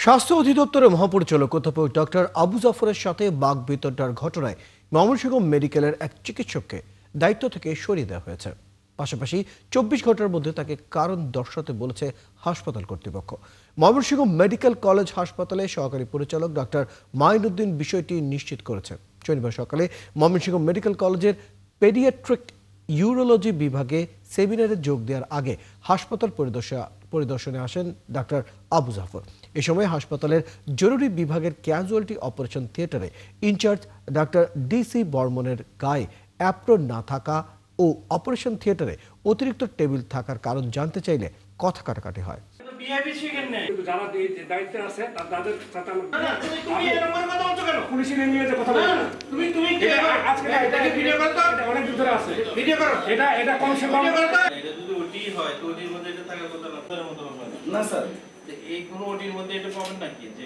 স্বাস্থ্য অধিদপ্তরের মহাপরিচালক অধ্যাপক ডক্টর আবু জাফরের সাথে বাকবিতণ্ডার ঘটনায় ময়মনসিংহ মেডিকেলের এক চিকিৎসককে দায়িত্ব থেকে সরিয়ে দেওয়া হয়েছে। পাশাপাশি 24 ঘন্টার মধ্যে তাকে কারণ দর্শাতে বলেছে হাসপাতাল কর্তৃপক্ষ। ময়মনসিংহ মেডিকেল কলেজ হাসপাতালে সহকারী পরিচালক ডক্টর মাইনুদ্দিন বিষয়টি নিশ্চিত করেছেন। শনিবার সকালে ময়মনসিংহ মেডিকেল কলেজের পেডিয়াট্রিক ইউরোলজি বিভাগে সেমিনারে যোগ দেওয়ার আগে হাসপাতাল পরিদর্শনে আসেন ডাক্তার আবু জাফর। এ সময় হাসপাতালের জরুরি বিভাগের ক্যাজুয়ালিটি অপারেশন থিয়েটারে ইনচার্জ ডাক্তার ডিসি বর্মনের গায়ে অ্যাপ্রন না থাকা ও অপারেশন থিয়েটারে অতিরিক্ত টেবিল থাকার কারণ জানতে চাইলে কথা কাটাকাটি হয়। না স্যার, এই কোনো ওটির মধ্যে এটা পাবেন নাকি যে